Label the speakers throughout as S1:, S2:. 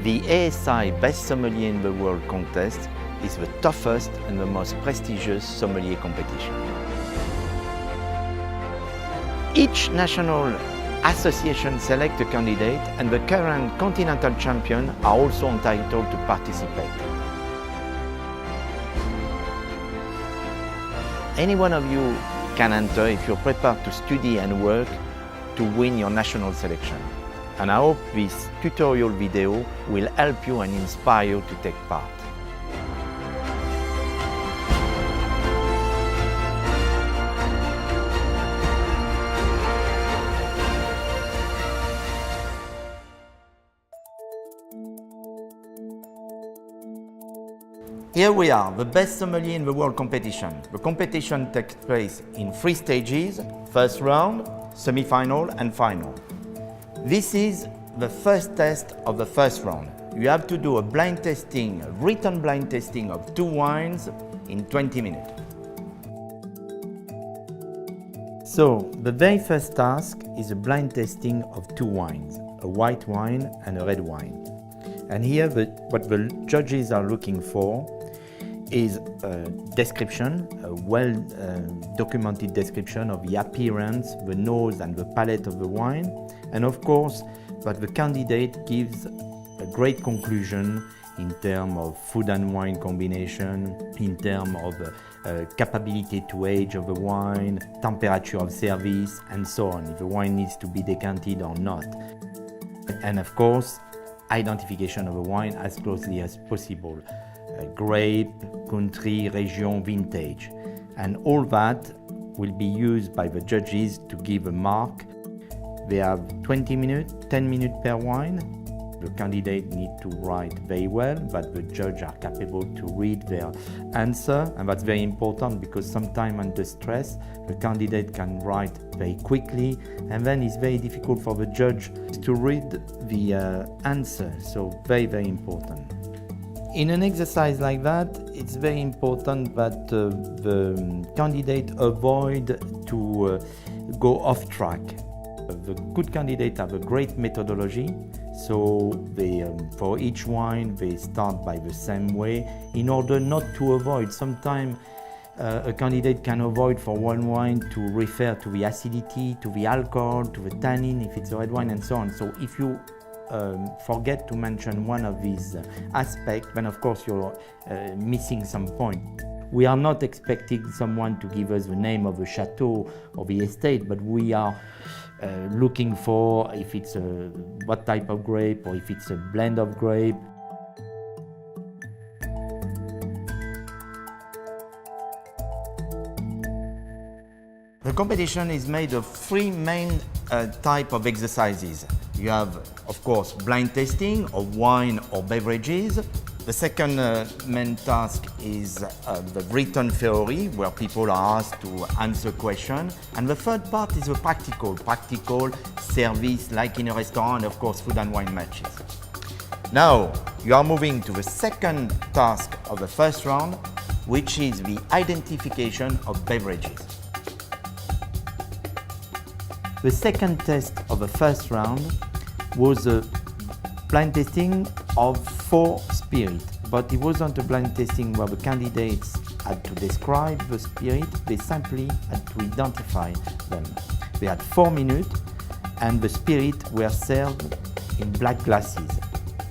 S1: The ASI Best Sommelier in the World contest is the toughest and the most prestigious sommelier competition. Each national association selects a candidate, and the current continental champion are also entitled to participate. Any one of you can enter if you're prepared to study and work to win your national selection. And I hope this tutorial video will help you and inspire you to take part. Here we are, the best sommelier in the world competition. The competition takes place in 3 stages: first round, semi-final and final. This is the first test of the first round. You have to do a blind testing, a written blind testing of 2 wines in 20 minutes. So, the very first task is a blind testing of 2 wines, a white wine and a red wine. And here what the judges are looking for is a description, a well-documented description of the appearance, the nose and the palate of the wine, and of course that the candidate gives a great conclusion in terms of food and wine combination, in terms of capability to age of the wine, temperature of service, and so on, if the wine needs to be decanted or not. And of course, identification of the wine as closely as possible. Grape, country, region, vintage. And all that will be used by the judges to give a mark. They have 20 minutes, 10 minutes per wine. The candidate needs to write very well, but the judges are capable to read their answer, and that's very important because sometimes under stress, the candidate can write very quickly, and then it's very difficult for the judge to read the answer, so very, very important. In an exercise like that, it's very important that the candidate avoid to go off track. The good candidates have a great methodology, so for each wine they start by the same way in order not to avoid. Sometimes a candidate can avoid for one wine to refer to the acidity, to the alcohol, to the tannin if it's a red wine and so on. So if you forget to mention one of these aspects, then of course you're missing some point. We are not expecting someone to give us the name of the chateau or the estate, but we are looking for if it's what type of grape or if it's a blend of grape. The competition is made of 3 main types of exercises. You have, of course, blind tasting of wine or beverages. The second main task is the written theory, where people are asked to answer questions. And the third part is the practical service, like in a restaurant, and of course, food and wine matches. Now, you are moving to the second task of the first round, which is the identification of beverages. The second test of the first round was a blind tasting of 4 spirits, but it wasn't a blind tasting where the candidates had to describe the spirit, they simply had to identify them. They had 4 minutes and the spirits were served in black glasses,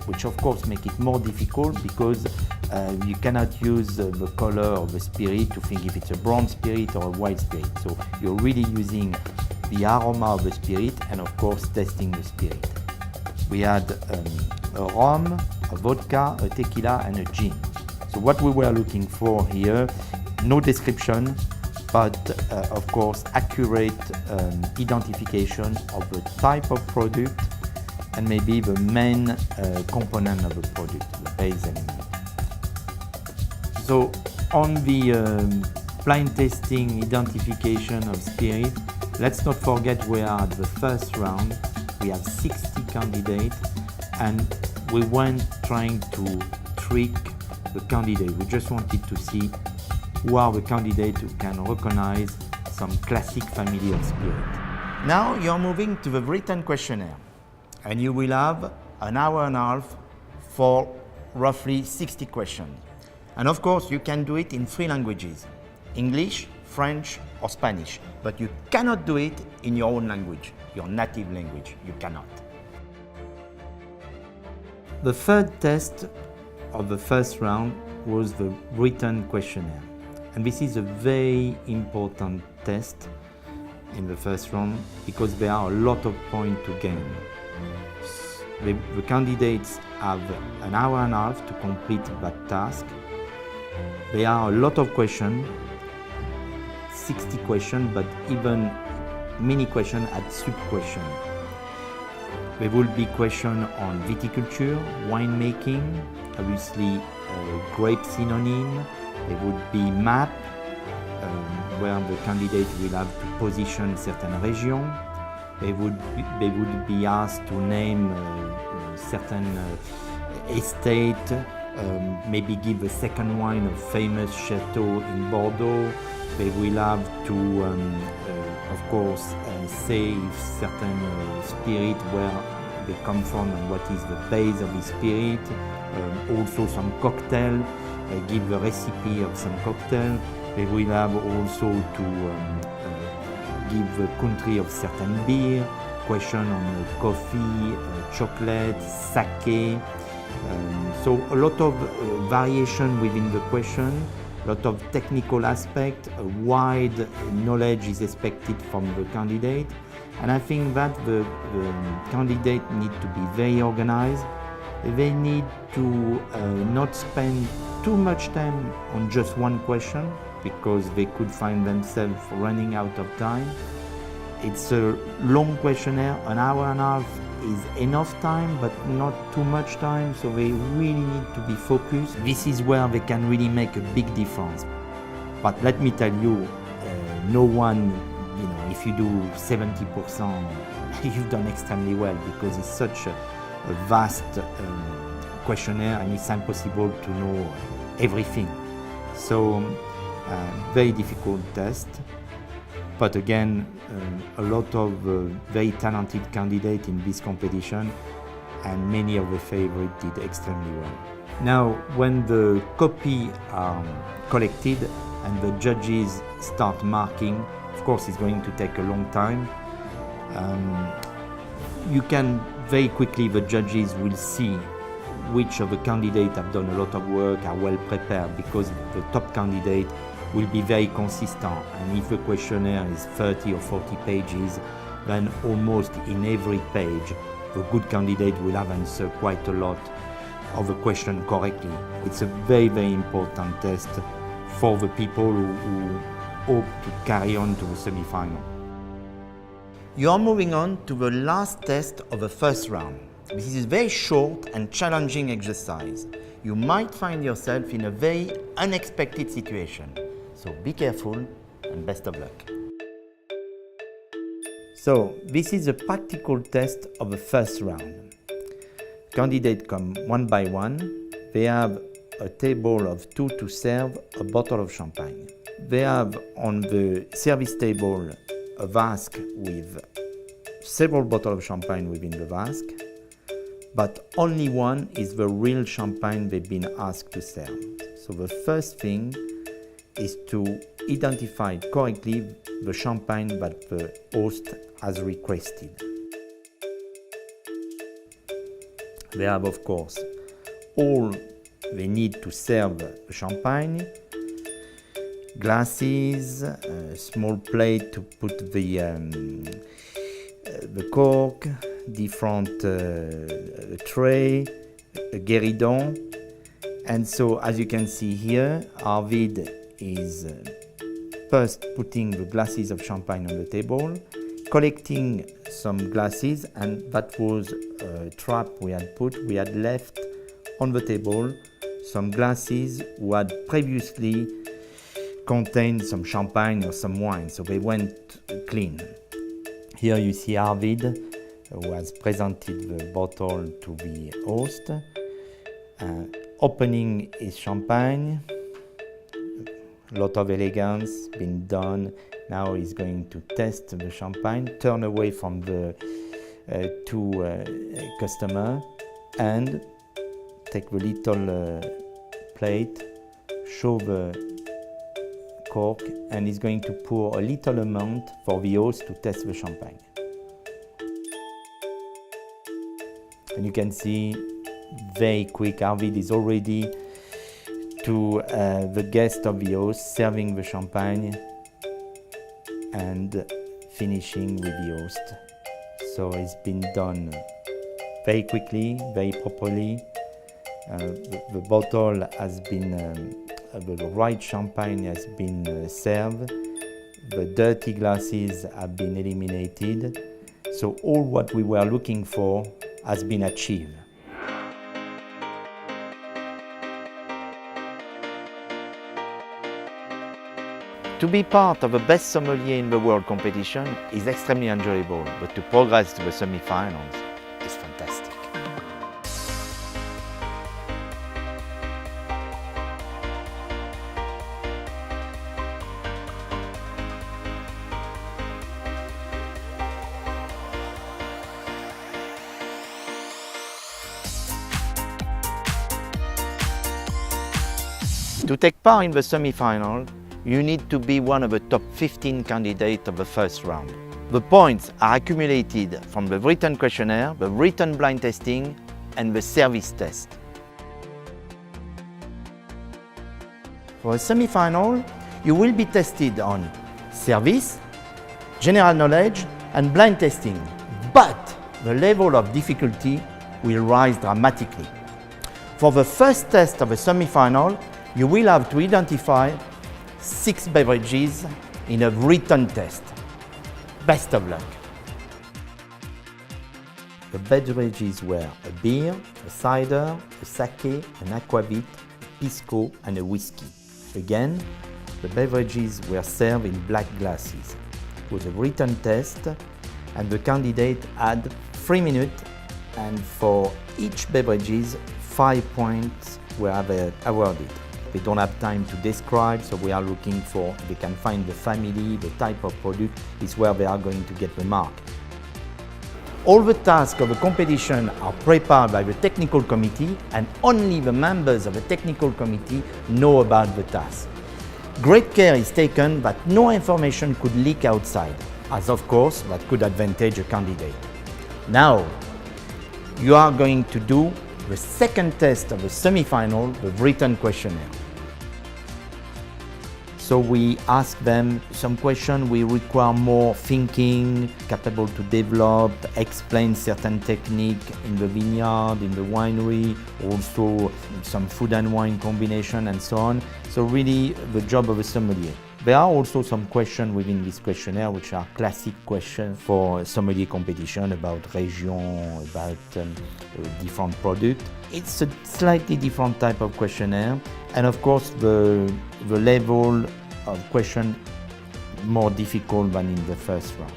S1: which of course make it more difficult because you cannot use the color of the spirit to think if it's a brown spirit or a white spirit. So you're really using the aroma of the spirit and of course testing the spirit. We had a rum, a vodka, a tequila and a gin. So what we were looking for here, no description, but of course accurate identification of the type of product and maybe the main component of the product, the base element. So on the blind tasting identification of spirit, let's not forget we are at the first round. We have 60 candidates and we weren't trying to trick the candidate. We just wanted to see who are the candidates who can recognize some classic family of spirit. Now you're moving to the written questionnaire and you will have an hour and a half for roughly 60 questions. And of course, you can do it in 3 languages, English, French, or Spanish, but you cannot do it in your own language, your native language, you cannot. The third test of the first round was the written questionnaire. And this is a very important test in the first round because there are a lot of points to gain. The candidates have an hour and a half to complete that task. There are a lot of questions, 60 questions, but even many questions at sub-questions. There will be questions on viticulture, winemaking, obviously grape synonym. There would be map, where the candidate will have to position certain regions. They would be asked to name certain estate, maybe give a second wine of famous chateau in Bordeaux. They will have to, of course, say if certain spirit where they come from and what is the base of the spirit. Also some cocktail, give a recipe of some cocktail. They will have also to give the country of certain beer, question on coffee, chocolate, sake. So a lot of variation within the question, a lot of technical aspect, a wide knowledge is expected from the candidate. And I think that the candidate need to be very organized. They need to not spend too much time on just one question because they could find themselves running out of time. It's a long questionnaire, an hour and a half is enough time but not too much time, so they really need to be focused. This is where they can really make a big difference. But let me tell you, no one, if you do 70%, you've done extremely well because it's such a vast questionnaire and it's impossible to know everything. So, very difficult test. But again, a lot of very talented candidates in this competition and many of the favorites did extremely well. Now, when the copy are collected and the judges start marking, of course it's going to take a long time. You can very quickly, the judges will see which of the candidates have done a lot of work, are well prepared, because the top candidate will be very consistent. And if the questionnaire is 30 or 40 pages, then almost in every page, the good candidate will have answered quite a lot of the question correctly. It's a very, very important test for the people who hope to carry on to the semi-final. You are moving on to the last test of the first round. This is a very short and challenging exercise. You might find yourself in a very unexpected situation. So be careful and best of luck. So this is a practical test of the first round. Candidates come one by one. They have a table of 2 to serve a bottle of champagne. They have on the service table a vase with several bottles of champagne within the vase, but only one is the real champagne they've been asked to serve. So the first thing is to identify correctly the champagne that the host has requested. They have, of course, all they need to serve the champagne, glasses, a small plate to put the cork, different tray, a guéridon. And so, as you can see here, Arvid is first putting the glasses of champagne on the table, collecting some glasses, and that was a trap we had left on the table some glasses who had previously contained some champagne or some wine, so they went clean. Here you see Arvid, who has presented the bottle to the host, opening his champagne. A lot of elegance been done. Now he's going to test the champagne, turn away from the two customers, and take the little plate, show the cork, and he's going to pour a little amount for the host to test the champagne. And you can see very quick, Arvid is already to the guest of the host, serving the champagne and finishing with the host. So it's been done very quickly, very properly. The bottle has been, the right champagne has been served. The dirty glasses have been eliminated. So all what we were looking for has been achieved. To be part of the best sommelier in the world competition is extremely enjoyable, but to progress to the semi-finals is fantastic. To take part in the semi-final, you need to be one of the top 15 candidates of the first round. The points are accumulated from the written questionnaire, the written blind testing, and the service test. For a semi-final, you will be tested on service, general knowledge, and blind testing, but the level of difficulty will rise dramatically. For the first test of a semi-final, you will have to identify 6 beverages in a written test. Best of luck. The beverages were a beer, a cider, a sake, an aquavit, a pisco, and a whiskey. Again, the beverages were served in black glasses. It was a written test, and the candidate had 3 minutes, and for each beverages, 5 points were awarded. We don't have time to describe, so we are looking for, they can find the family, the type of product is where they are going to get the mark. All the tasks of the competition are prepared by the technical committee, and only the members of the technical committee know about the task. Great care is taken that no information could leak outside, as of course that could advantage a candidate. Now, you are going to do the second test of the semi-final, the written questionnaire. So we ask them some questions we require more thinking, capable to develop, explain certain technique in the vineyard, in the winery, also some food and wine combination and so on. So really the job of a sommelier. There are also some questions within this questionnaire which are classic questions for sommelier competition about region, about different products. It's a slightly different type of questionnaire, and of course the level of question more difficult than in the first round.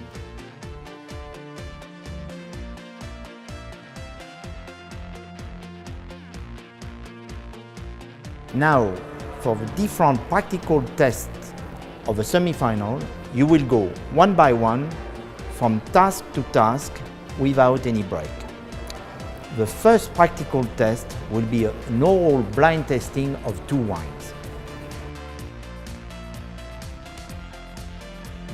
S1: Now, for the different practical tests of a semi-final, you will go one by one from task to task without any break. The first practical test will be an oral blind testing of 2 wines.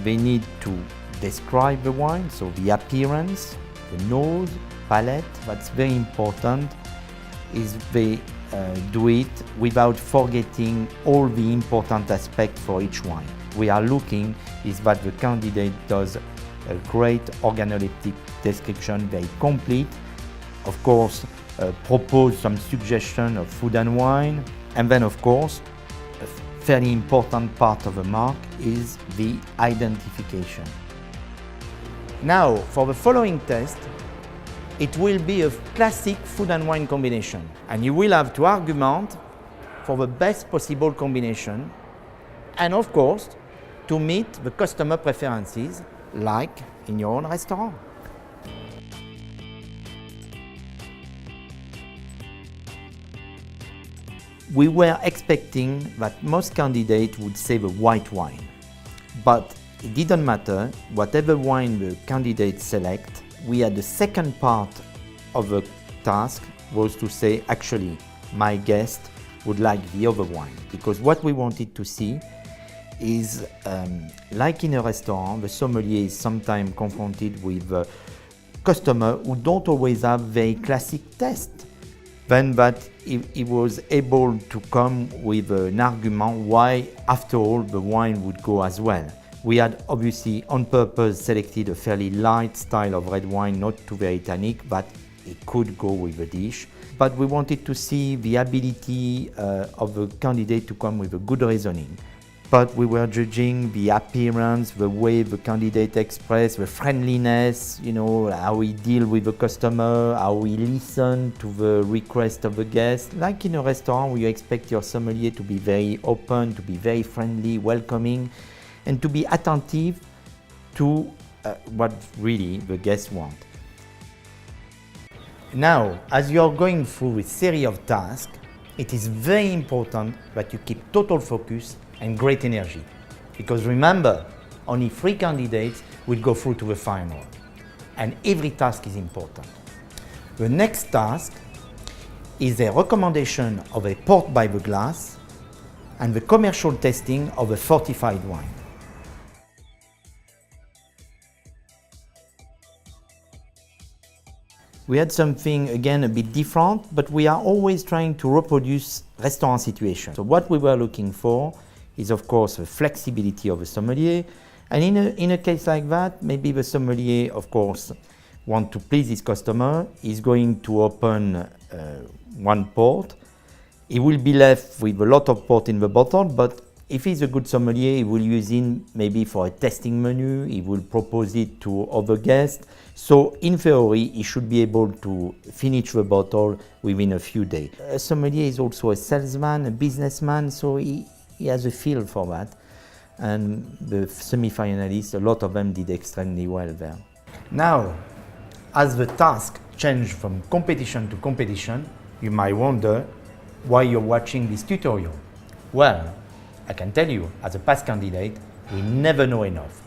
S1: They need to describe the wine, so the appearance, the nose, palate. That's very important, is they do it without forgetting all the important aspects for each wine. We are looking is that the candidate does a great organoleptic description, very complete. Of course, propose some suggestion of food and wine. And then, of course, a fairly important part of the mark is the identification. Now, for the following test, it will be a classic food and wine combination. And you will have to argument for the best possible combination. And of course, to meet the customer preferences, like in your own restaurant. We were expecting that most candidates would say the white wine, but it didn't matter. Whatever wine the candidates select, we had the second part of the task was to say, actually, my guest would like the other wine. Because what we wanted to see is, like in a restaurant, the sommelier is sometimes confronted with customers who don't always have very classic taste. Then that he was able to come with an argument why, after all, the wine would go as well. We had obviously on purpose selected a fairly light style of red wine, not too very tannic, but it could go with the dish. But we wanted to see the ability of the candidate to come with a good reasoning. But we were judging the appearance, the way the candidate expressed, the friendliness, you know, how he deal with the customer, how he listen to the request of the guest. Like in a restaurant where you expect your sommelier to be very open, to be very friendly, welcoming, and to be attentive to what really the guests want. Now, as you are going through a series of tasks, it is very important that you keep total focus and great energy. Because remember, only 3 candidates will go through to the final. And every task is important. The next task is a recommendation of a port by the glass and the commercial testing of a fortified wine. We had something, again, a bit different, but we are always trying to reproduce restaurant situations. So what we were looking for is, of course, the flexibility of the sommelier. And in a case like that, maybe the sommelier, of course, want to please his customer, is going to open one port. He will be left with a lot of port in the bottle, but if he's a good sommelier, he will use it maybe for a tasting menu, he will propose it to other guests. So in theory, he should be able to finish the bottle within a few days. A sommelier is also a salesman, a businessman, so he has a feel for that. And the semi-finalists, a lot of them did extremely well there. Now, as the task changed from competition to competition, you might wonder why you're watching this tutorial. Well, I can tell you, as a past candidate, we never know enough.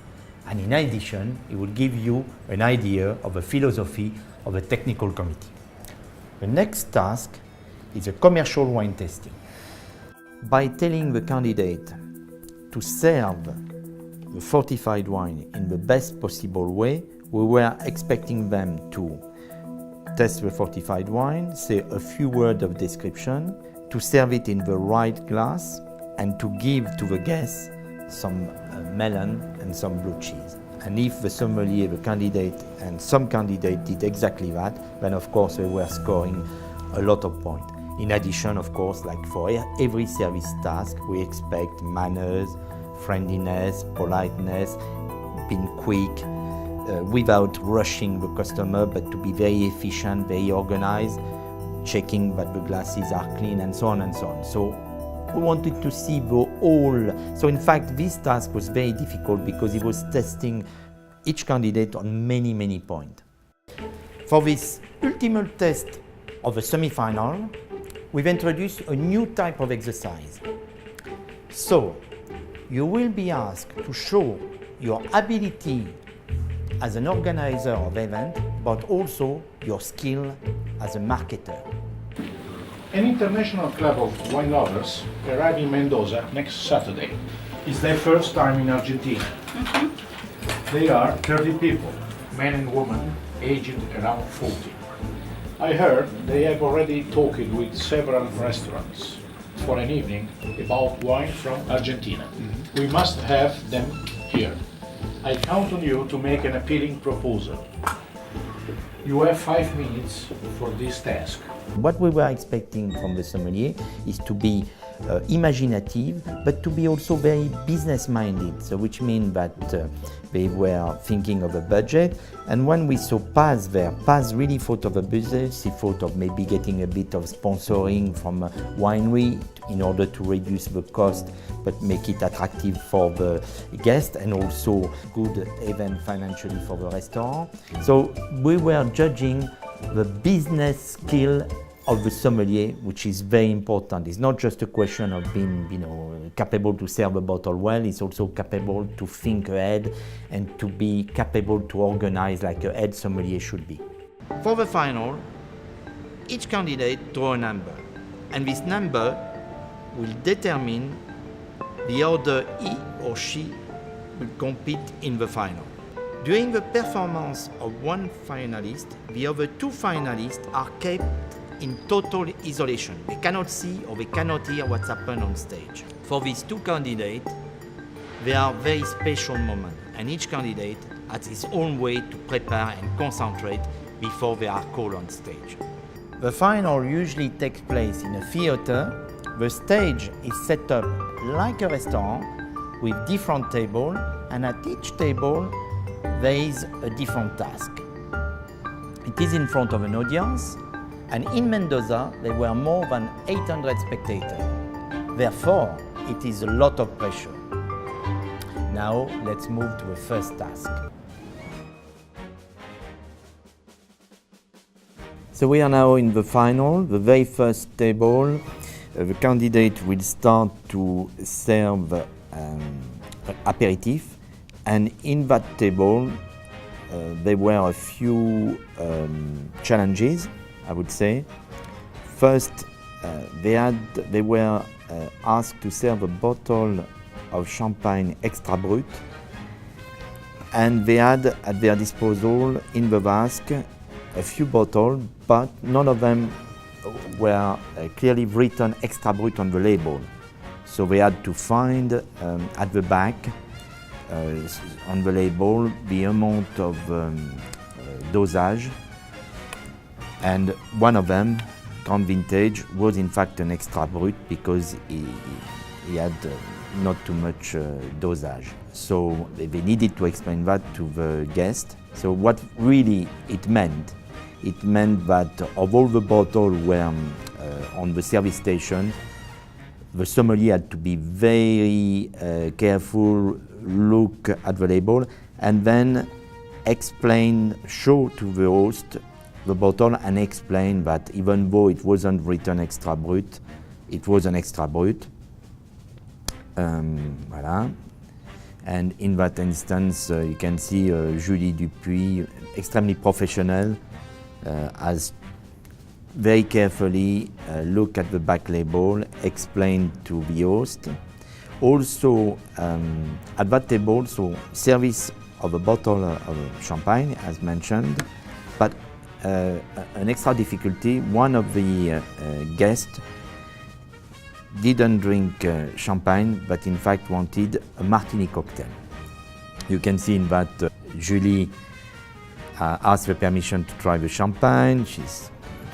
S1: And in addition, it will give you an idea of the philosophy of the technical committee. The next task is a commercial wine tasting. By telling the candidate to serve the fortified wine in the best possible way, we were expecting them to test the fortified wine, say a few words of description, to serve it in the right glass, and to give to the guests some melon and some blue cheese. And if the sommelier, the candidate, and some candidate did exactly that, then of course they were scoring a lot of points. In addition, of course, like for every service task, we expect manners, friendliness, politeness, being quick, without rushing the customer, but to be very efficient, very organized, checking that the glasses are clean, and so on and so on. So we wanted to see the whole. So in fact, this task was very difficult because it was testing each candidate on many, many points. For this ultimate test of the semi-final, we've introduced a new type of exercise. So you will be asked to show your ability as an organizer of event, but also your skill as a marketer.
S2: An international club of wine lovers arrive in Mendoza next Saturday. It's their first time in Argentina. They are 30 people, men and women, aged around 40. I heard they have already talked with several restaurants for an evening about wine from Argentina. We must have them here. I count on you to make an appealing proposal. You have 5 minutes for this task.
S1: What we were expecting from the sommelier is to be imaginative, but to be also very business-minded, so which means that they were thinking of a budget. And when we saw Paz there, Paz really thought of a business. He thought of maybe getting a bit of sponsoring from a winery in order to reduce the cost, but make it attractive for the guest and also good event financially for the restaurant. So we were judging the business skill of the sommelier, which is very important. It's not just a question of being, capable to serve a bottle well. It's also capable to think ahead and to be capable to organize like a head sommelier should be. For the final, each candidate draw a number, and this number will determine the order he or she will compete in the final. During the performance of one finalist, the other two finalists are kept in total isolation. They cannot see or they cannot hear what's happened on stage. For these two candidates, there are very special moments, and each candidate has his own way to prepare and concentrate before they are called on stage. The final usually takes place in a theater. The stage is set up like a restaurant with different tables, and at each table there is a different task. It is in front of an audience, and in Mendoza there were more than 800 spectators. Therefore, it is a lot of pressure. Now let's move to the first task. So we are now in the final, the very first table. The candidate will start to serve aperitif, and in that table there were a few challenges, I would say. First, they were asked to serve a bottle of champagne extra brut, and they had at their disposal in the Basque a few bottles, but none of them were clearly written extra brut on the label. So they had to find at the back on the label the amount of dosage, and one of them, Grand Vintage, was in fact an extra brut because he had not too much dosage. So they needed to explain that to the guest. So what really it meant that of all the bottles were on the service station, the sommelier had to be very careful, look at the label, and then show to the host the bottle and explain that even though it wasn't written extra brut, it was an extra brut. Voilà. And in that instance, you can see Julie Dupuis, extremely professional, has very carefully looked at the back label, explained to the host. Also, at that table, so service of a bottle of champagne, as mentioned, but an extra difficulty, one of the guests didn't drink champagne, but in fact wanted a martini cocktail. You can see in that Julie asked for permission to try the champagne. She's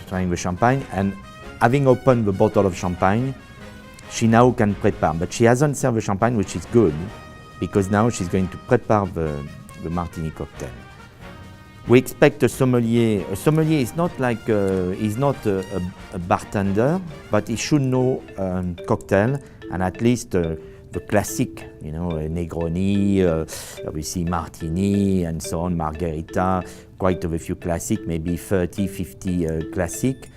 S1: trying the champagne, and having opened the bottle of champagne, she now can prepare. But she hasn't served the champagne, which is good, because now she's going to prepare the martini cocktail. We expect a sommelier. A sommelier is not like he's not a bartender, but he should know cocktail, and at least the classic, you know, Negroni, obviously Martini, and so on, Margherita, quite a few classic, maybe 30, 50 classic,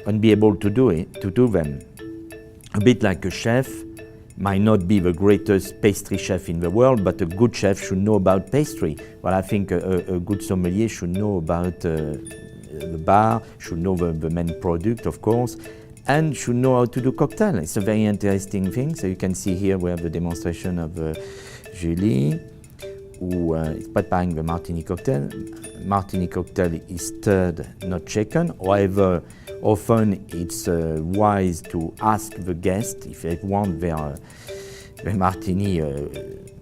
S1: and be able to do them. A bit like a chef, might not be the greatest pastry chef in the world, but a good chef should know about pastry. Well, I think a good sommelier should know about the bar, should know the main product, of course, and should know how to do cocktail. It's a very interesting thing. So you can see here we have the demonstration of Julie, who is preparing the martini cocktail. Martini cocktail is stirred, not shaken. However, often it's wise to ask the guest if they want their martini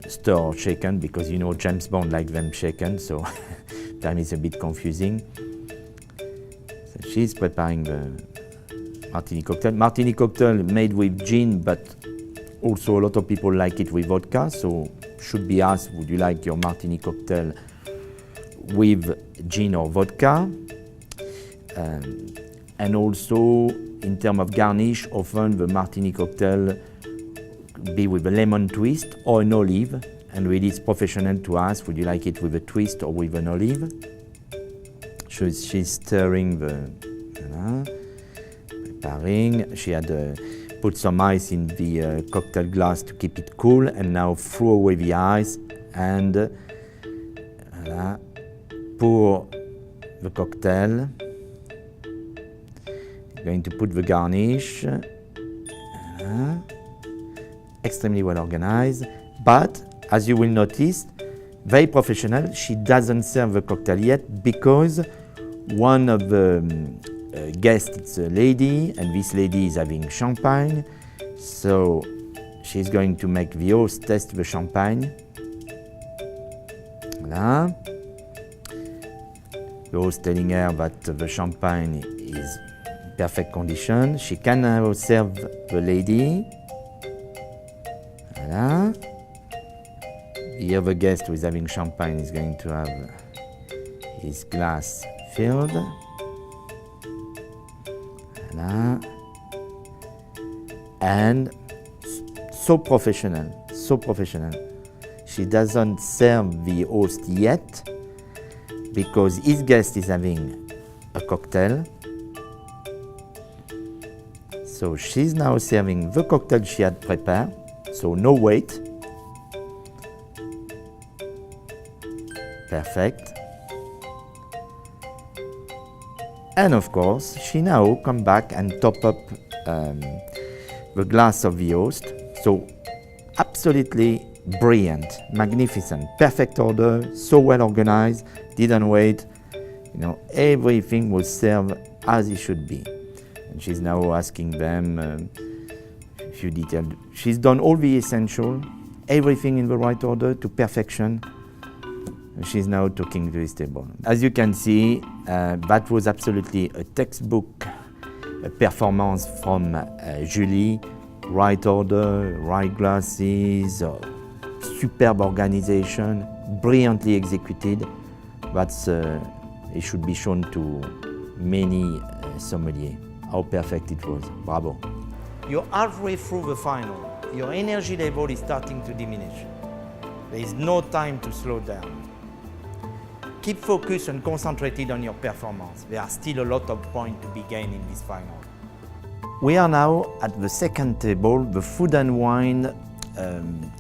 S1: stirred or shaken, because you know James Bond likes them shaken, so time is a bit confusing. So she's preparing the martini cocktail. Martini cocktail made with gin, but also a lot of people like it with vodka, so should be asked, would you like your martini cocktail with gin or vodka? And also, in terms of garnish, often the martini cocktail be with a lemon twist or an olive, and really it's professional to ask, would you like it with a twist or with an olive? So she's stirring preparing. She had put some ice in the cocktail glass to keep it cool, and now throw away the ice and pour the cocktail. Going to put the garnish. Extremely well organized, but as you will notice, very professional. She doesn't serve the cocktail yet because one of the guests is a lady, and this lady is having champagne. So she's going to make the host test the champagne. Voilà. The host telling her that the champagne is in perfect condition. She can now serve the lady. Voilà. The other guest who is having champagne is going to have his glass filled. Voilà. And so professional, so professional. She doesn't serve the host yet because his guest is having a cocktail. So she's now serving the cocktail she had prepared, so no wait. Perfect. And of course, she now come back and top up the glass of the host. So absolutely brilliant, magnificent, perfect order, so well organized, didn't wait. You know, everything was served as it should be. And she's now asking them a few details. She's done all the essential, everything in the right order to perfection. She's now talking to this table. As you can see, that was absolutely a textbook performance from Julie. Right order, right glasses, superb organization, brilliantly executed. That's it should be shown to many sommeliers how perfect it was. Bravo. You're halfway through the final. Your energy level is starting to diminish. There is no time to slow down. Keep focused and concentrated on your performance. There are still a lot of points to be gained in this final. We are now at the second table, the food and wine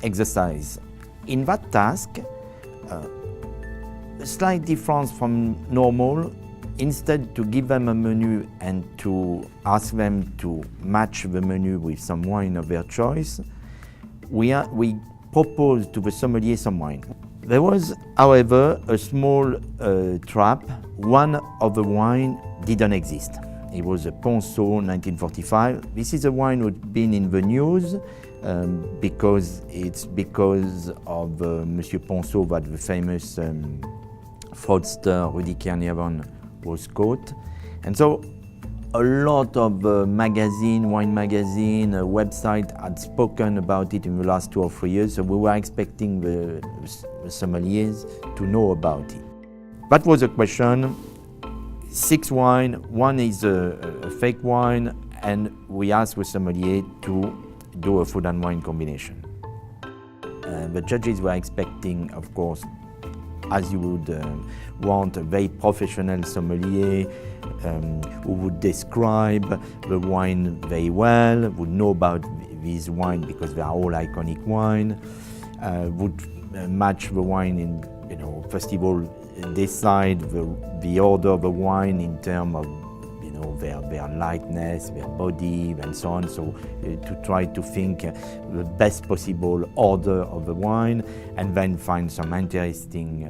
S1: exercise. In that task, a slight difference from normal, instead to give them a menu and to ask them to match the menu with some wine of their choice, we proposed to the sommelier some wine. There was, however, a small trap. One of the wine didn't exist. It was a Ponceau 1945. This is a wine which had been in the news because of Monsieur Ponceau, that the famous fraudster Rudy Kerniavon was caught. And so a lot of wine magazine, website had spoken about it in the last 2 or 3 years, so we were expecting the sommeliers to know about it. That was a question. 6 wine, one is a fake wine, and we asked the sommelier to do a food and wine combination. The judges were expecting, of course, as you would want, a very professional sommelier who would describe the wine very well, would know about these wine because they are all iconic wine, would match the wine in, first of all, decide the order of the wine in terms of their lightness, their body, and so on. So to try to think the best possible order of the wine, and then find some interesting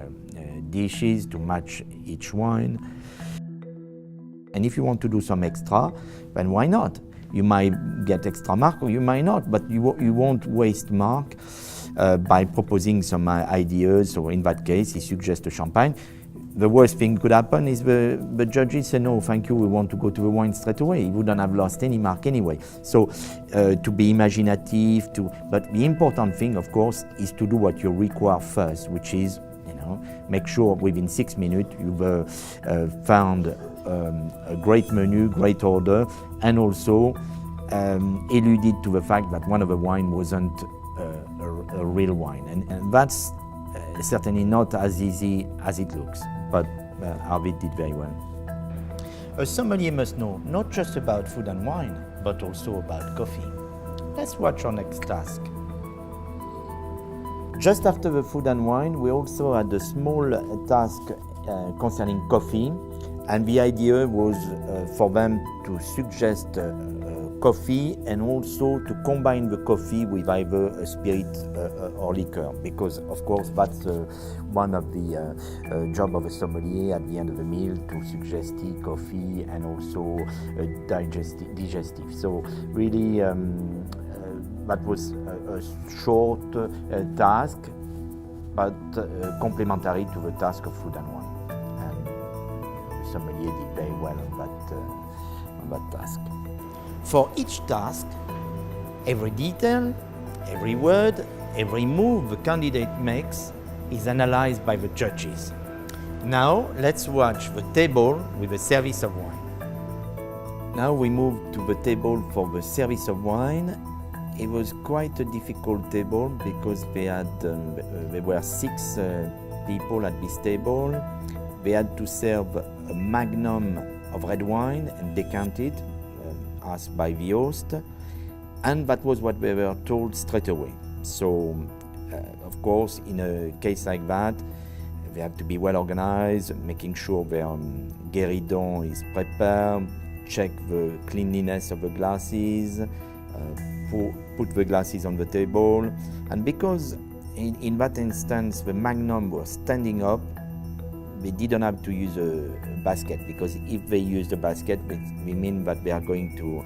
S1: dishes to match each wine. And if you want to do some extra, then why not? You might get extra mark or you might not, but you won't waste mark by proposing some ideas. So in that case, he suggests a champagne. The worst thing could happen is the judges say, no, thank you, we want to go to the wine straight away. He wouldn't have lost any mark anyway. So to be imaginative, but the important thing, of course, is to do what you require first, which is, make sure within 6 minutes you've found a great menu, great order, and also alluded to the fact that one of the wine wasn't a real wine. And that's certainly not as easy as it looks, but Arvid did very well. A sommelier must know not just about food and wine, but also about coffee. Let's watch our next task. Just after the food and wine, we also had a small task concerning coffee, And the idea was for them to suggest coffee and also to combine the coffee with either a spirit or liquor, because of course that's one of the job of a sommelier at the end of the meal, to suggest tea, coffee, and also digestive. So really that was a short task, but complementary to the task of food and wine. And the sommelier did very well on that task. For each task, every detail, every word, every move the candidate makes is analyzed by the judges. Now let's watch the table with the service of wine. Now we move to the table for the service of wine. It was quite a difficult table because there were 6 people at this table. They had to serve a magnum of red wine and decant it, asked by the host, and that was what they were told straight away. So, of course, in a case like that, they have to be well organized, making sure their guéridon is prepared, check the cleanliness of the glasses, put the glasses on the table, and because in that instance the magnum was standing up, they didn't have to use a basket, because if they use the basket, we mean that they are going to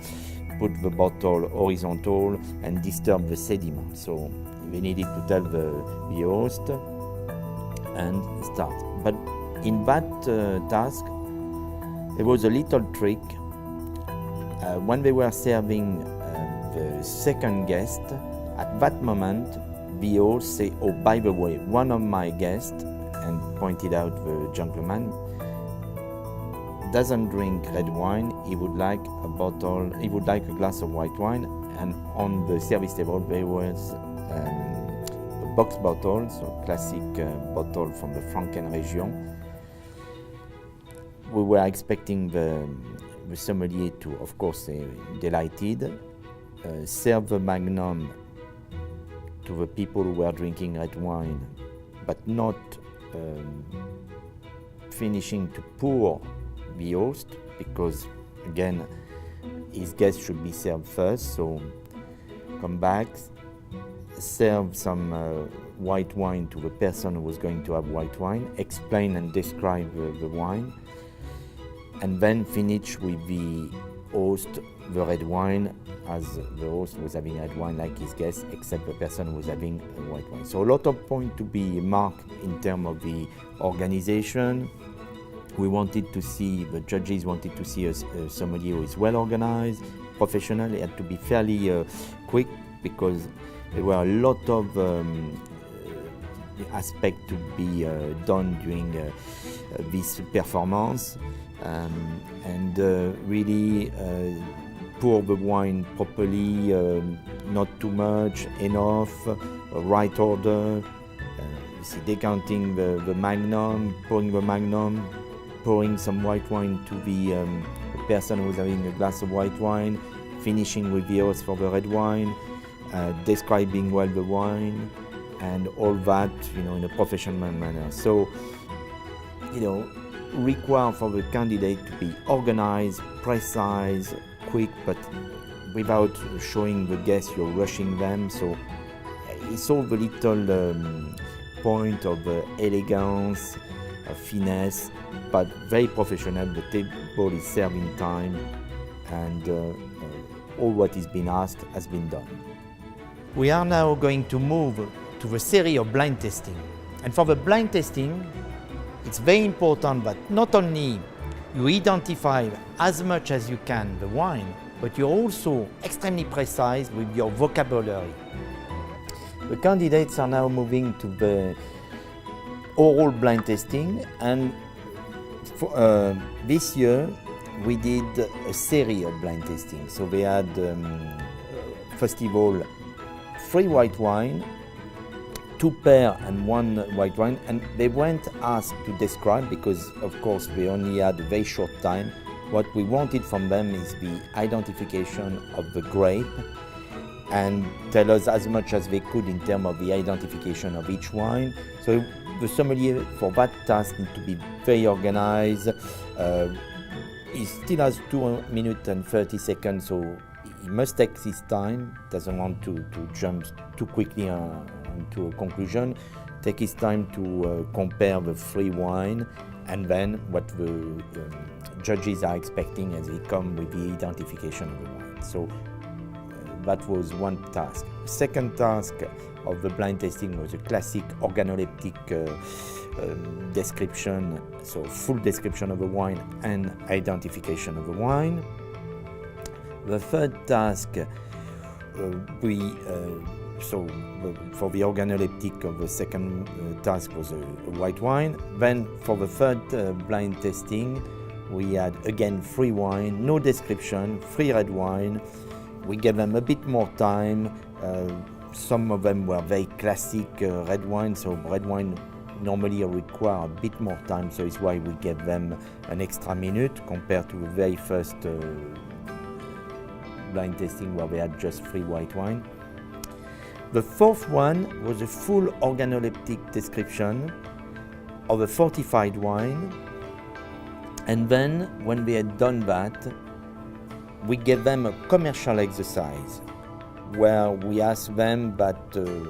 S1: put the bottle horizontal and disturb the sediment. So they needed to tell the host and start. But in that task, there was a little trick. When they were serving the second guest, at that moment, the host say, "Oh, by the way, one of my guests," and pointed out the gentleman, doesn't drink red wine. He would like a glass of white wine. And on the service table there was a box bottle, so classic bottle from the Franken region. We were expecting the sommelier to, of course, delighted, serve the magnum to the people who were drinking red wine, but not finishing to pour the host, because again his guests should be served first. So come back, serve some white wine to the person who was going to have white wine, explain and describe the wine, and then finish with the host the red wine, as the host was having red wine like his guest, except the person who was having a white wine. So a lot of points to be marked in terms of the organization. The judges wanted to see a sommelier who is well organized, professional. It had to be fairly quick, because there were a lot of aspects to be done during this performance, and really pour the wine properly, not too much, enough, right order. Decanting the magnum, pouring the magnum, pouring some white wine to the person who was having a glass of white wine, finishing with the host for the red wine, describing well the wine, and all that, in a professional manner. So, require for the candidate to be organized, precise, quick, but without showing the guests you're rushing them. So it's all the little point of elegance, finesse, but very professional. The table is served in time, and all what is being asked has been done. We are now going to move to the series of blind testing. And for the blind testing, it's very important that not only you identify as much as you can the wine, but you're also extremely precise with your vocabulary. The candidates are now moving to the oral blind testing, and for, this year we did a series of blind testing. So we had, first of all, 3 white wine, 2 pear and 1 white wine, and they weren't asked to describe, because of course we only had a very short time. What we wanted from them is the identification of the grape, and tell us as much as they could in terms of the identification of each wine. So the sommelier for that task needs to be very organized. He still has 2 minutes and 30 seconds, so he must take his time, doesn't want to jump too quickly into a conclusion, take his time to compare the three wine and then what the judges are expecting as they come with the identification of the wine. So that was one task. Second task of the blind tasting was a classic organoleptic description, so full description of the wine and identification of the wine. The third task, for the organoleptic of the second task was a white wine. Then for the third blind tasting, we had again free wine, no description, free red wine. We gave them a bit more time. Some of them were very classic red wine, so red wine normally require a bit more time, so it's why we gave them an extra minute compared to the very first blind tasting where they had just free white wine. The fourth one was a full organoleptic description of a fortified wine, and then when we had done that, we gave them a commercial exercise where we asked them that a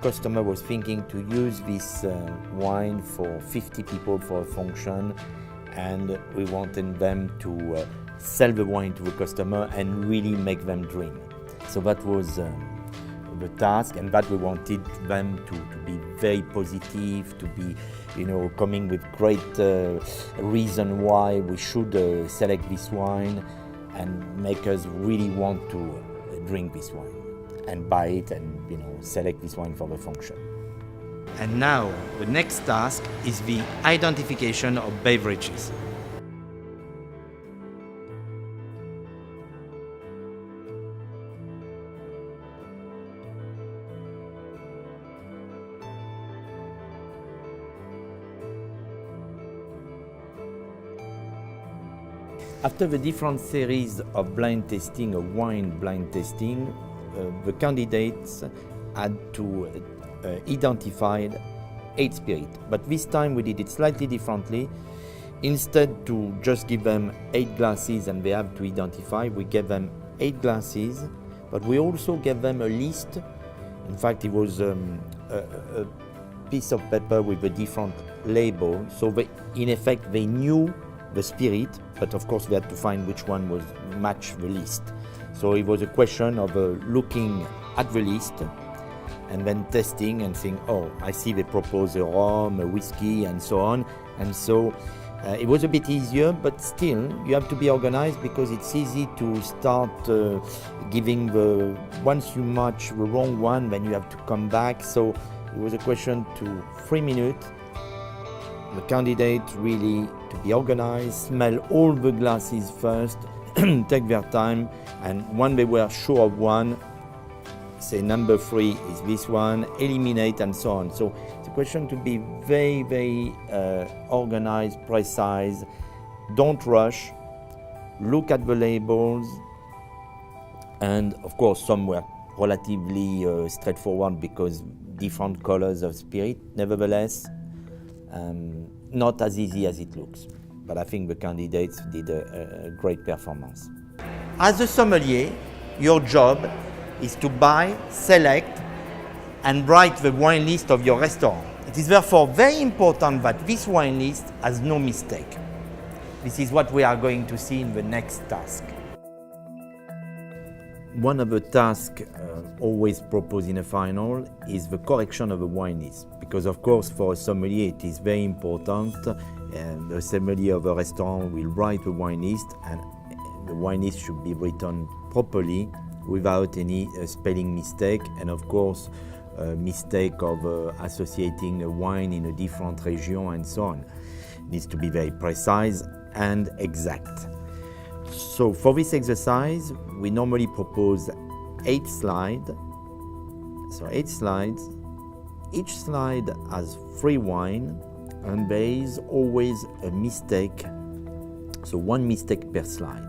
S1: customer was thinking to use this wine for 50 people for a function, and we wanted them to sell the wine to the customer and really make them dream. So that was the task, and that we wanted them to be very positive, to be, coming with great reason why we should select this wine and make us really want to drink this wine and buy it and select this wine for the function. And now the next task is the identification of beverages. After the different series of blind tasting, of wine blind tasting, the candidates had to identify 8 spirits. But this time we did it slightly differently. Instead to just give them 8 glasses and they have to identify, we gave them 8 glasses, but we also gave them a list. In fact, it was a piece of paper with a different label, so in effect they knew the spirit, but of course they had to find which one was match the list. So it was a question of looking at the list and then testing and saying, oh, I see they propose a rum, a whiskey, and so on. And so it was a bit easier, but still you have to be organized, because it's easy to start giving once you match the wrong one, then you have to come back. So it was a question to 3 minutes. The candidate really to be organized, smell all the glasses first, take their time, and when they were sure of one, say number 3 is this one, eliminate, and so on. So it's a question to be very, very organized, precise. Don't rush. Look at the labels, and of course some were relatively straightforward because different colors of spirit. Nevertheless, not as easy as it looks, but I think the candidates did a great performance. As a sommelier, your job is to buy, select, and write the wine list of your restaurant. It is therefore very important that this wine list has no mistake. This is what we are going to see in the next task. One of the tasks always proposed in a final is the correction of the wine list, because of course for a sommelier it is very important, and the sommelier of a restaurant will write the wine list, and the wine list should be written properly without any spelling mistake, and of course mistake of associating a wine in a different region and so on. It needs to be very precise and exact. So for this exercise, we normally propose 8 slides. So 8 slides. Each slide has 3 wine, and there is always a mistake. So 1 mistake per slide.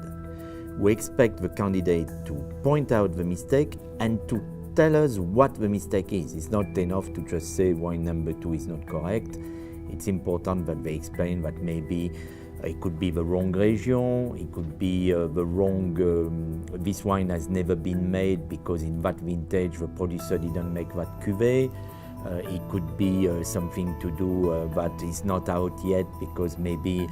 S1: We expect the candidate to point out the mistake and to tell us what the mistake is. It's not enough to just say wine number 2 is not correct. It's important that they explain that maybe it could be the wrong region, it could be the wrong, this wine has never been made because in that vintage the producer didn't make that cuvée. It could be something to do that is not out yet because maybe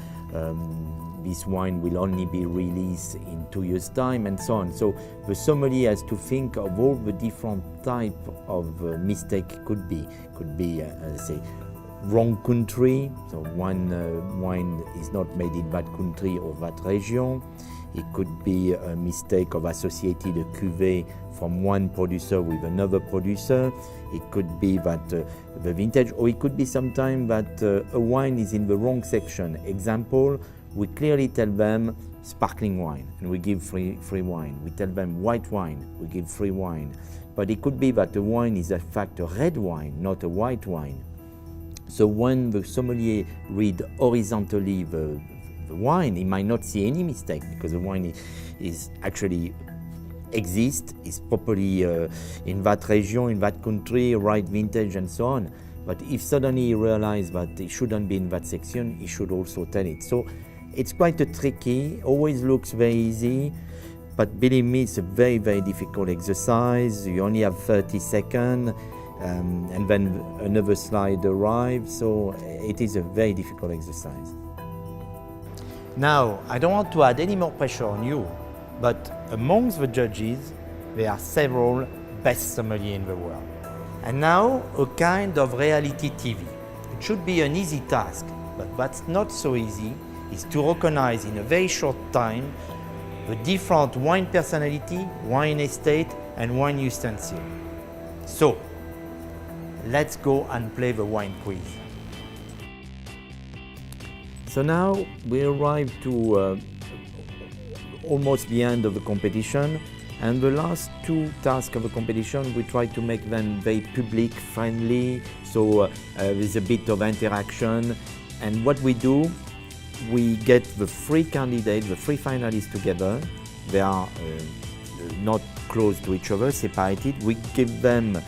S1: this wine will only be released in 2 years' time, and so on. So the sommelier has to think of all the different type of mistake could be. Could be, say, wrong country, so one wine is not made in that country or that region. It could be a mistake of associating a cuvée from one producer with another producer. It could be that the vintage, or it could be sometimes that a wine is in the wrong section. Example, we clearly tell them sparkling wine and we give free wine. We tell them white wine, we give free wine. But it could be that the wine is in fact a red wine, not a white wine. So when the sommelier read horizontally the wine, he might not see any mistake because the wine is actually exists, is properly in that region, in that country, right vintage and so on. But if suddenly he realizes that it shouldn't be in that section, he should also tell it. So it's quite a tricky, always looks very easy, but believe me, it's a very, very difficult exercise. You only have 30 seconds. And then another slide arrives, so it is a very difficult exercise. Now, I don't want to add any more pressure on you, but amongst the judges, there are several best sommeliers in the world. And now, a kind of reality TV. It should be an easy task, but what's not so easy is to recognize in a very short time the different wine personality, wine estate, and wine utensil. So, let's go and play the wine quiz. So now we arrive to almost the end of the competition, and the last 2 tasks of the competition we try to make them very public, friendly, so there's a bit of interaction. And what we do, we get the 3 candidates, the 3 finalists together. They are not close to each other, separated. We give them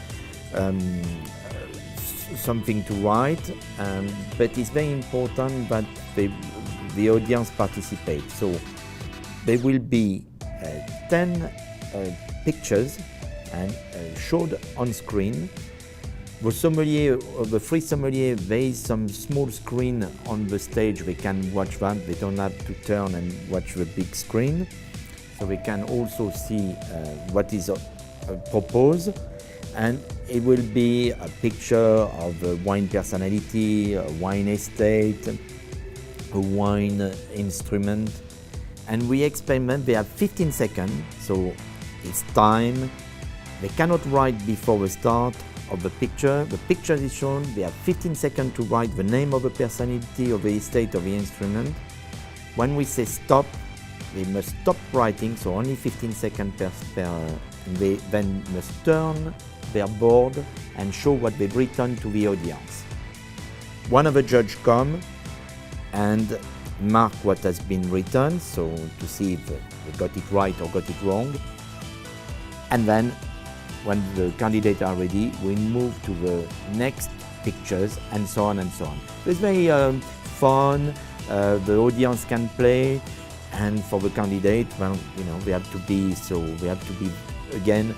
S1: something to write, but it's very important that the audience participate. So there will be 10 pictures and showed on screen. The sommelier, the 3 sommeliers, there is some small screen on the stage. They can watch that. They don't have to turn and watch the big screen. So they can also see what is proposed. And it will be a picture of a wine personality, a wine estate, a wine instrument. And we experiment, they have 15 seconds, so it's time. They cannot write before the start of the picture. The picture is shown, they have 15 seconds to write the name of the personality, of the estate, of the instrument. When we say stop, they must stop writing, so only 15 seconds per they then must turn their board and show what they've written to the audience. One of the judges come and mark what has been written, so to see if they got it right or got it wrong. And then, when the candidates are ready, we move to the next pictures and so on and so on. It's very fun, the audience can play, and for the candidate, well, you know, they have to be, again,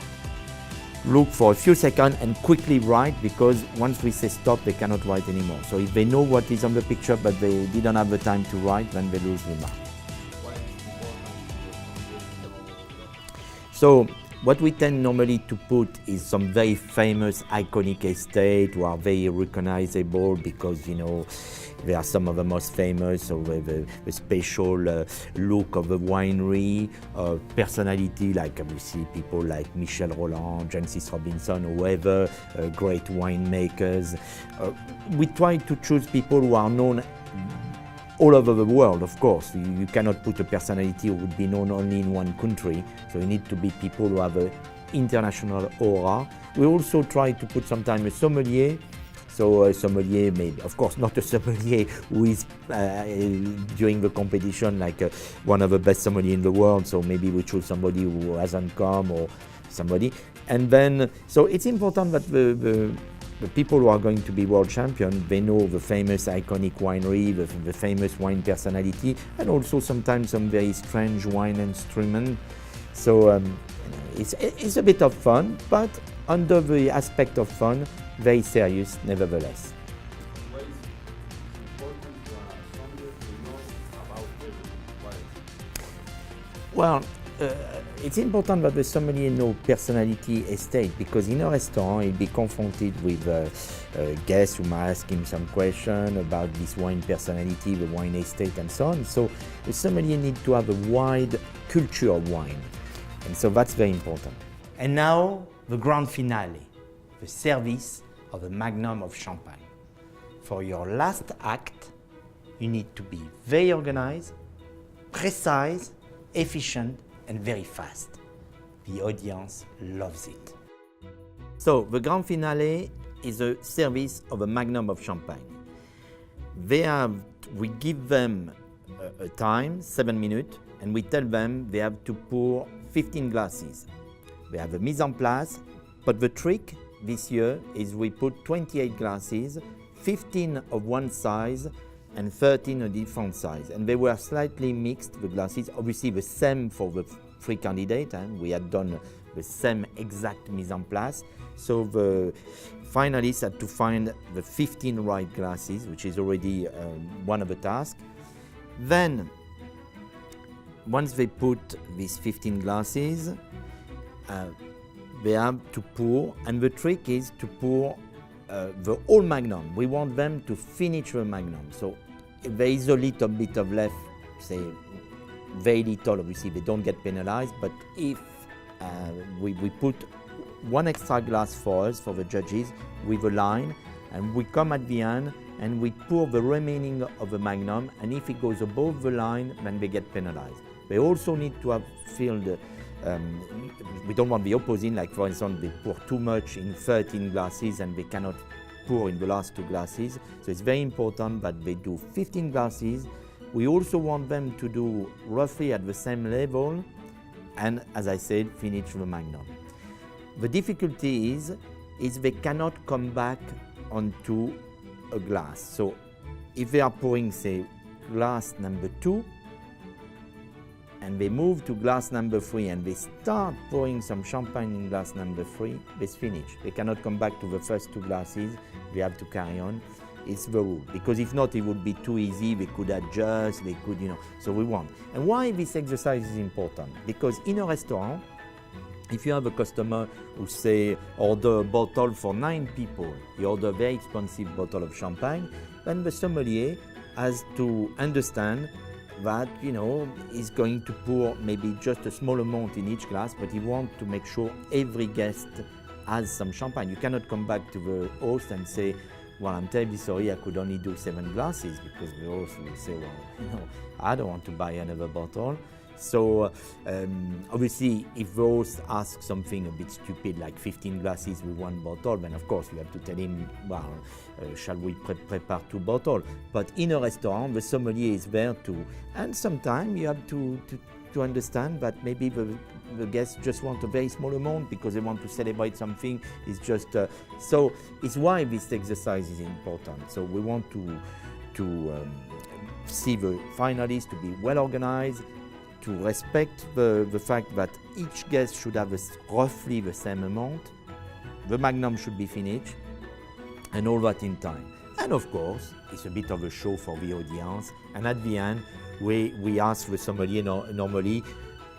S1: look for a few seconds and quickly write, because once we say stop, they cannot write anymore. So if they know what is on the picture but they didn't have the time to write, then they lose the mark. So what we tend normally to put is some very famous iconic estate who are very recognizable because, you know, they are some of the most famous, so the special look of the winery, personality, like we see people like Michel Roland, Francis Robinson, whoever, great winemakers. We try to choose people who are known all over the world, of course. You cannot put a personality who would be known only in one country, so you need to be people who have an international aura. We also try to put sometimes a sommelier. So a sommelier, maybe, of course, not a sommelier who is during the competition like one of the best sommeliers in the world. So maybe we choose somebody who hasn't come or somebody. And then, so it's important that the people who are going to be world champion, they know the famous iconic winery, the famous wine personality, and also sometimes some very strange wine instrument. So it's a bit of fun, but under the aspect of fun, very serious nevertheless.
S3: What is important to a sommelier to know about the wine?
S1: Well, it's important that the sommelier know personality estate, because in a restaurant he'll be confronted with guests who might ask him some question about this wine personality, the wine estate and so on. So the sommelier needs to have a wide culture of wine, and so that's very important. And now the grand finale, the service of a magnum of champagne. For your last act, you need to be very organized, precise, efficient, and very fast. The audience loves it. So the grand finale is a service of a magnum of champagne. We give them a time, 7 minutes, and we tell them they have to pour 15 glasses. They have a mise en place, but the trick this year is we put 28 glasses, 15 of one size and 13 a different size. And they were slightly mixed, the glasses, obviously the same for the three candidates. We had done the same exact mise en place. So the finalists had to find the 15 right glasses, which is already one of the tasks. Then, once they put these 15 glasses, they have to pour, and the trick is to pour the whole magnum. We want them to finish the magnum. So if there is a little bit of left, say very little, obviously they don't get penalized, but if we put one extra glass for us, for the judges, with a line, and we come at the end and we pour the remaining of the magnum, and if it goes above the line, then they get penalized. They also need to have filled, we don't want the opposite, like for instance, they pour too much in 13 glasses and they cannot pour in the last 2 glasses. So it's very important that they do 15 glasses. We also want them to do roughly at the same level, and as I said, finish the magnum. The difficulty is they cannot come back onto a glass. So if they are pouring, say, glass number 2, and they move to glass number 3 and they start pouring some champagne in glass number 3, they finish. They cannot come back to the first 2 glasses, they have to carry on. It's the rule, because if not, it would be too easy, they could adjust, they could, so we want. And why this exercise is important? Because in a restaurant, if you have a customer who say order a bottle for 9 people, you order a very expensive bottle of champagne, then the sommelier has to understand that he's going to pour maybe just a small amount in each glass, but he wants to make sure every guest has some champagne. You cannot come back to the host and say, well, I'm terribly sorry, I could only do 7 glasses, because the host will say, well, I don't want to buy another bottle. So obviously, if the host asks something a bit stupid, like 15 glasses with 1 bottle, then of course we have to tell him, well, shall we prepare 2 bottles? But in a restaurant, the sommelier is there too. And sometimes you have to understand that maybe the guests just want a very small amount because they want to celebrate something. It's just, so it's why this exercise is important. So we want to see the finalists to be well organized, to respect the fact that each guest should have roughly the same amount, the magnum should be finished, and all that in time. And of course, it's a bit of a show for the audience, and at the end, we ask the sommelier normally,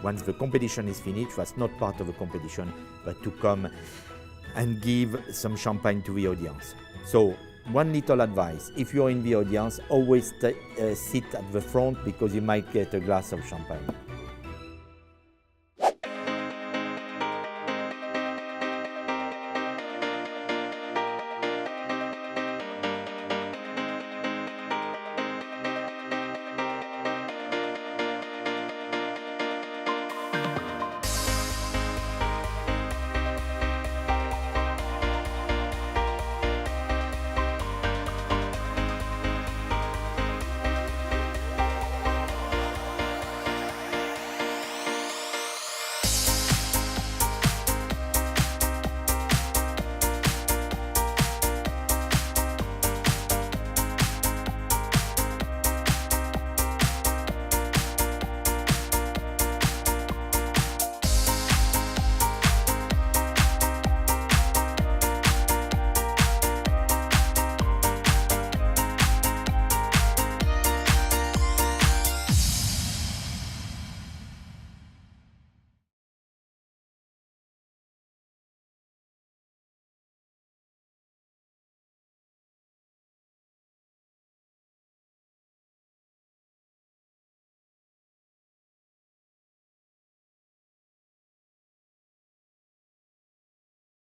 S1: once the competition is finished, that's not part of the competition, but to come and give some champagne to the audience. So, one little advice, if you're in the audience, always sit at the front, because you might get a glass of champagne.